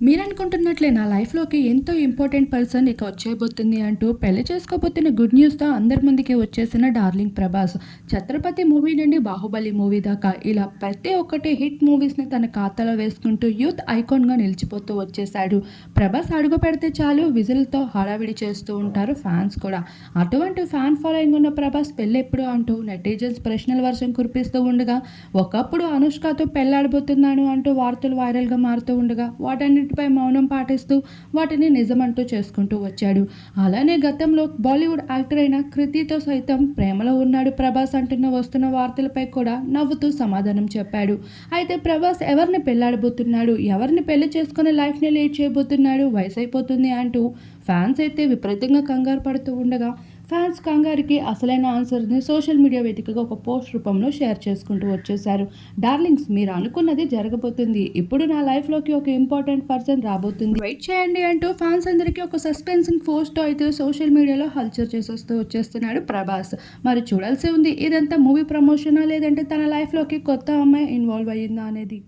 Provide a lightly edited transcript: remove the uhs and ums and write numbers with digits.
మీరనుకుంటున్నట్లే నా లైఫ్‌లోకి ఎంతో ఇంపార్టెంట్ పర్సన్ ఇక వచ్చేయబోతుంది అంటూ పెళ్లి చేసుకోబోతున్న గుడ్ న్యూస్‌తో అందరి ముందుకి వచ్చేసిన డార్లింగ్ ప్రభాస్. 'ఛత్రపతి' మూవీ నుండి 'బాహుబలి' మూవీ దాకా ఇలా ప్రతి ఒక్కటి హిట్ మూవీస్‌ని తన ఖాతాలో వేసుకుంటూ యూత్ ఐకాన్‌గా నిలిచిపోతూ వచ్చేసాడు. ప్రభాస్ అడుగు పెడితే చాలు విజిల్‌తో హడావిడి చేస్తూ ఉంటారు ఫ్యాన్స్ కూడా. అటువంటి ఫ్యాన్ ఫాలోయింగ్ ఉన్న ప్రభాస్ పెళ్లెప్పుడు అంటూ నెటిజన్స్ ప్రశ్నల వర్షం కురిపిస్తూ ఉండగా, ఒకప్పుడు అనుష్కతో పెళ్లాడబోతున్నాను అంటూ వార్తలు వైరల్‌గా మారుతూ ఉండగా, వాటన్నిటిపై మౌనం పాటిస్తూ వాటిని నిజమంటూ చేసుకుంటూ వచ్చాడు. అలానే గతంలో బాలీవుడ్ యాక్టర్ అయిన కృతితో సైతం ప్రేమలో ఉన్నాడు ప్రభాస్ అంటున్న వస్తున్న వార్తలపై కూడా నవ్వుతూ సమాధానం చెప్పాడు. అయితే ప్రభాస్ ఎవరిని పెళ్లాడబోతున్నాడు, ఎవరిని పెళ్లి చేసుకుని లైఫ్‌ని లీడ్ చేయబోతున్నాడు, వయసైపోతుంది అంటూ ఫ్యాన్స్ అయితే విపరీతంగా కంగారు పడుతూ ఉండగా, ఫ్యాన్స్ కంగారుకి అసలైన ఆన్సర్‌ని సోషల్ మీడియా వేదికగా ఒక పోస్ట్ రూపంలో షేర్ చేసుకుంటూ వచ్చేశారు. డార్లింగ్స్, మీరు అనుకున్నది జరగబోతుంది. ఇప్పుడు నా లైఫ్‌లోకి ఒక ఇంపార్టెంట్ పర్సన్ రాబోతుంది. వెయిట్ చేయండి అంటూ ఫ్యాన్స్ అందరికీ ఒక సస్పెన్సింగ్ పోస్ట్‌తో అయితే సోషల్ మీడియాలో హల్చల్ చేసేస్తూ వచ్చేస్తున్నాడు ప్రభాస్. మరి చూడాల్సి ఉంది, ఇదంతా మూవీ ప్రమోషనా లేదంటే తన లైఫ్‌లోకి కొత్త అమ్మాయి ఇన్వాల్వ్ అయ్యిందా అనేది.